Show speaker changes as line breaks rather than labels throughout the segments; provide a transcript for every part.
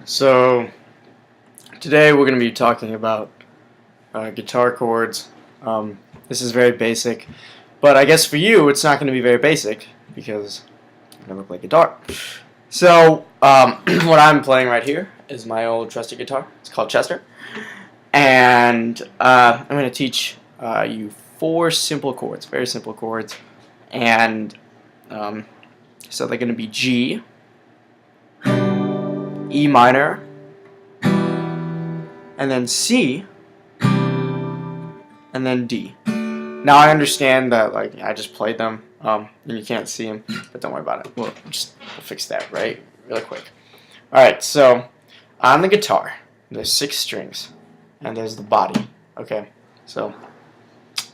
So today we're going to be talking about guitar chords. This is very basic, but I guess for you it's not going to be very basic because I never play guitar. So what I'm playing right here is my old trusty guitar. It's called Chester, and I'm going to teach you 4 simple chords, very simple chords, and so they're going to be G, E minor, and then C, and then D. Now I understand that I just played them, and you can't see them, but don't worry about it. We'll fix that really quick. All right, so on the guitar, there's 6 strings, and there's the body. Okay, so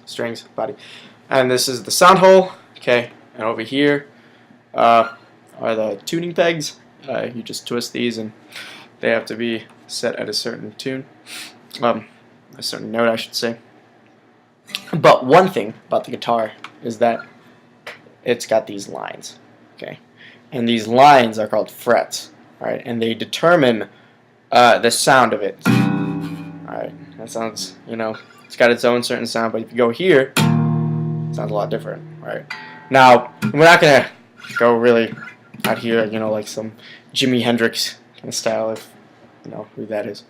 strings, body, and this is the sound hole. Okay, and over here are the tuning pegs. You just twist these, and they have to be set at a certain tune, a certain note, I should say. But one thing about the guitar is that it's got these lines, okay, and these lines are called frets, all right, and they determine the sound of it. All right, that sounds, it's got its own certain sound, but if you go here, it sounds a lot different, right? Now, we're not gonna go really out here, like some Jimi Hendrix kind of style, if you know who that is.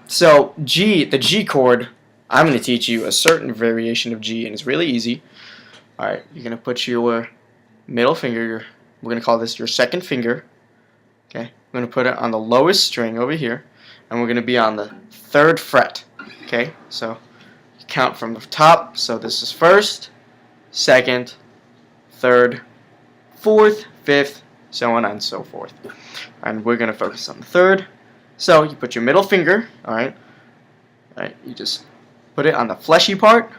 So the G chord, I'm going to teach you a certain variation of G, and it's really easy. All right, you're going to put your middle finger, we're going to call this your second finger. Okay, we're going to put it on the lowest string over here, and we're going to be on the 3rd fret. Okay, so you count from the top. So this is 1st, 2nd, 3rd, 4th, 5th, so on and so forth. And we're going to focus on the 3rd. So you put your middle finger, all right, you just put it on the fleshy part,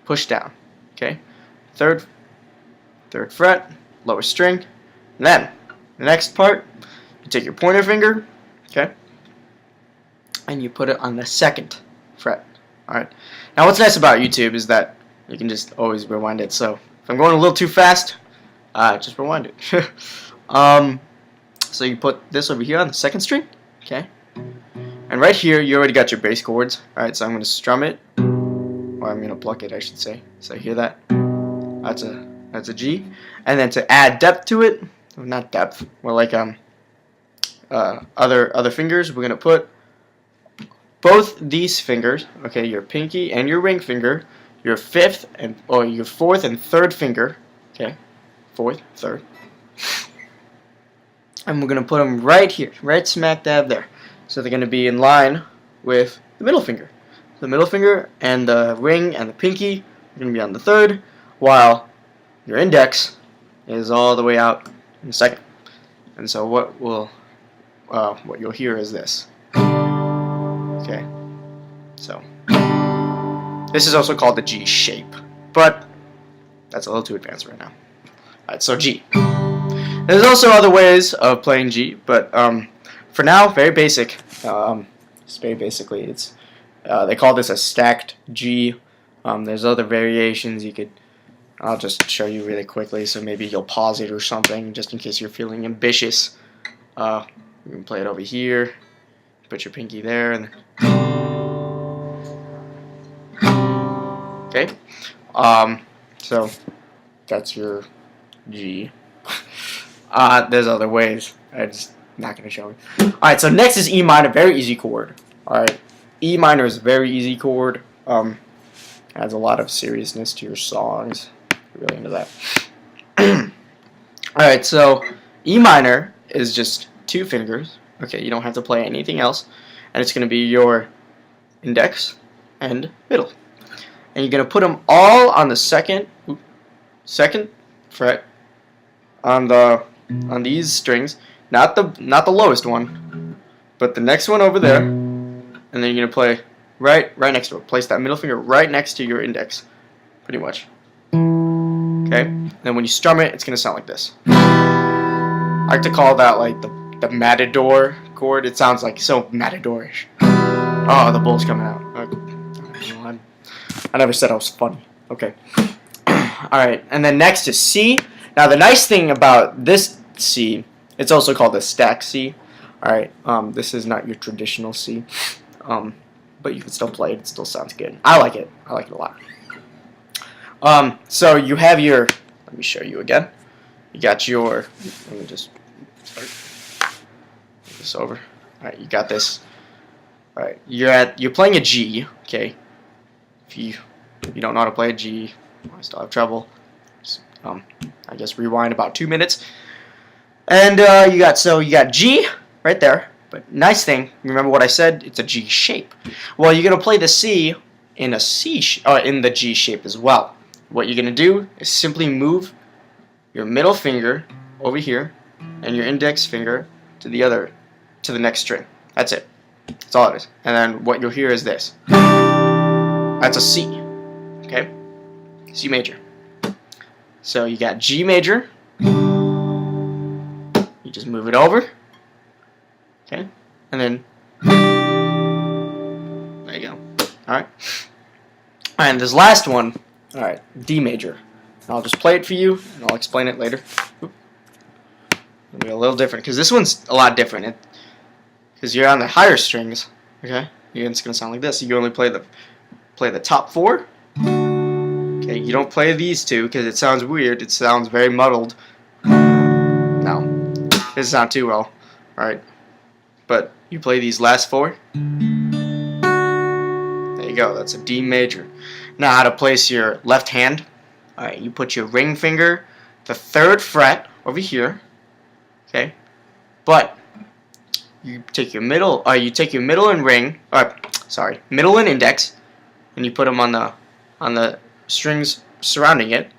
push down, okay, 3rd fret, lowest string, and then the next part, you take your pointer finger, okay, and you put it on the 2nd fret, all right. Now what's nice about YouTube is that you can just always rewind it, so if I'm going a little too fast, just rewind it. So you put this over here on the 2nd string, okay, and right here you already got your bass chords. Alright, so I'm going to strum it, or I'm going to pluck it, I should say. So hear that? That's a G. And then to add depth to it, or not depth, more like other fingers, we're going to put both these fingers, okay, your pinky and your ring finger, your 4th and 3rd finger, okay, 4th, 3rd, and we're going to put them right here, right smack dab there. So they're going to be in line with the middle finger. The middle finger and the ring and the pinky are going to be on the 3rd, while your index is all the way out in the 2nd. And so what you'll hear is this. Okay. So this is also called the G shape, but that's a little too advanced right now. Alright, so G. There's also other ways of playing G, but for now, very basic. Just very basically, it's they call this a stacked G. There's other variations you could. I'll just show you really quickly, so maybe you'll pause it or something, just in case you're feeling ambitious. You can play it over here. Put your pinky there, and okay. So that's your G. There's other ways. I'm just not going to show you. Alright, so next is E minor, very easy chord. Alright, E minor is a very easy chord. Adds a lot of seriousness to your songs. You're really into that. Alright, so E minor is just 2 fingers. Okay, you don't have to play anything else. And it's going to be your index and middle. And you're going to put them all on the 2nd fret on these strings, not the lowest one, but the next one over there, and then you're gonna play right next to it. Place that middle finger right next to your index, pretty much. Okay. Then when you strum it, it's gonna sound like this. I like to call that like the matador chord. It sounds like so matadorish. Oh, the bull's coming out. I never said I was funny. Okay. Alright, and then next is C. Now the nice thing about this C It's also called a stack C. Alright, this is not your traditional C. But you can still play it. It still sounds good. I like it. I like it a lot. So you have your, let me show you again. You got your, let me just start this over. Alright, you got this. Alright, you're playing a G, okay. If you don't know how to play a G, I still have trouble. Just, I guess rewind about 2 minutes. And you got G right there. But nice thing, remember what I said? It's a G shape. Well, you're gonna play the C in a in the G shape as well. What you're gonna do is simply move your middle finger over here and your index finger to the next string. That's it. That's all it is. And then what you'll hear is this. That's a C. Okay? C major. So you got G major. You just move it over. Okay? And then there you go. Alright. And this last one, alright, D major. I'll just play it for you and I'll explain it later. It'll be a little different because this one's a lot different. Because you're on the higher strings, okay? It's gonna sound like this. You only play the top 4. Okay, you don't play these 2 because it sounds weird. It sounds very muddled. No, this is not too well. All right, but you play these last 4. There you go. That's a D major. Now, how to place your left hand? All right, you put your ring finger, the 3rd fret over here. Okay, but you take your middle, and ring, middle and index, and you put them on the strings surrounding it,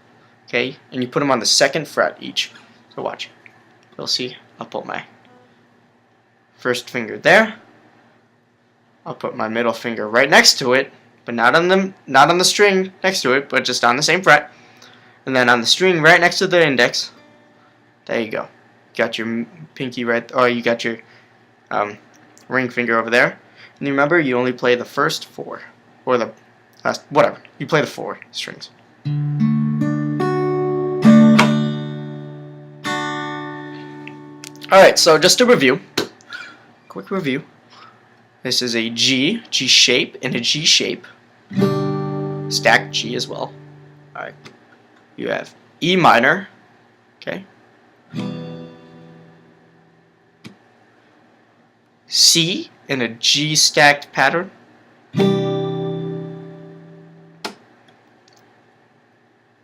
okay, and you put them on the 2nd fret each. So watch, you'll see. I'll put my 1st finger there. I'll put my middle finger right next to it, but not on the string next to it, but just on the same fret, and then on the string right next to the index. There you go. Got your pinky right, or you got your ring finger over there. And remember, you only play the first 4, or the last, whatever. You play the 4 strings. Alright, so just a review. Quick review. This is a G shape, and a G shape. Stacked G as well. Alright. You have E minor. Okay. C in a G stacked pattern.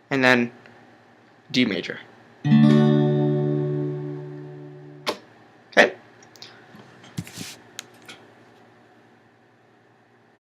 And then D major. Okay,